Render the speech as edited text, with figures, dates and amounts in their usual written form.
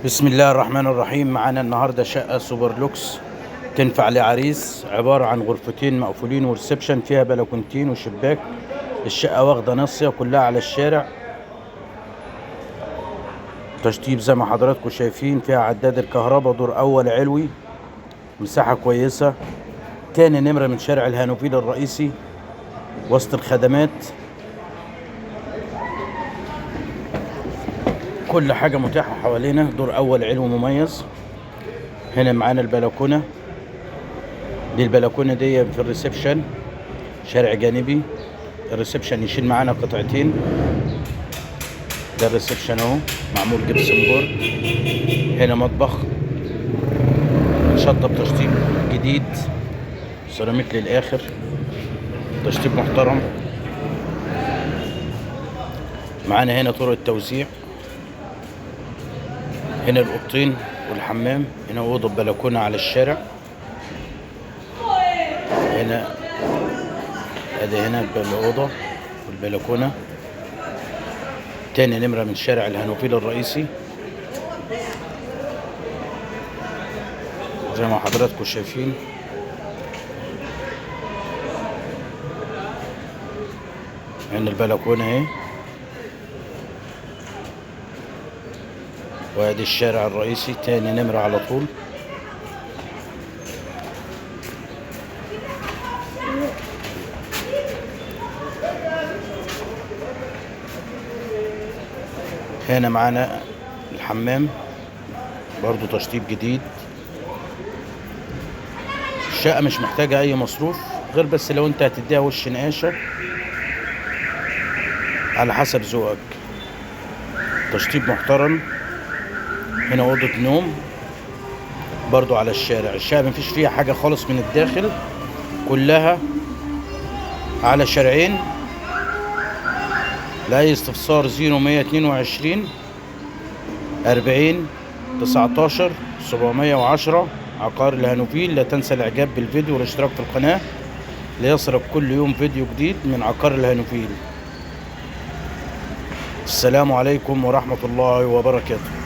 بسم الله الرحمن الرحيم. معانا النهارده شقة سوبر لوكس تنفع لعريس، عبارة عن غرفتين مقفولين وريسبشن، فيها بلكونتين وشباك. الشقة واخدة ناصية كلها على الشارع، تشطيب زي ما حضراتكم شايفين، فيها عداد الكهرباء، دور أول علوي، مساحة كويسة. تاني نمرة من شارع الهانوفيل الرئيسي وسط الخدمات. كل حاجة متاحة حوالينا، دور أول علوي مميز. هنا معانا البلكونة، دي البلكونة دي في الريسبشن، شارع جانبي. الريسبشن يشيل معانا قطعتين. ده الريسبشن اهو، معمول جبسن بورد. هنا مطبخ شطب تشطيب جديد، سيراميك للآخر، تشطيب محترم. معانا هنا طرق التوزيع، هنا الأوضتين والحمام، هنا أوضة بلكونة على الشارع. هنا الأوضة والبلكونة. تاني نمرة من شارع الهانوفيل الرئيسي زي ما حضراتكم شايفين. هنا البلكونة اهي، وادي الشارع الرئيسي تاني نمرة على طول. هنا معانا الحمام برضو تشطيب جديد. الشقة مش محتاجة اي مصروف، غير بس لو انت هتديها وش نقاشة على حسب ذوقك. تشطيب محترم. هنا اوضة نوم برضو على الشارع. الشقة مفيش فيها حاجة خالص من الداخل، كلها على شارعين. لأي استفسار 0122 40 19 710 عقار الهانوفيل. لا تنسى الاعجاب بالفيديو والاشتراك في القناة ليصلك كل يوم فيديو جديد من عقار الهانوفيل. السلام عليكم ورحمة الله وبركاته.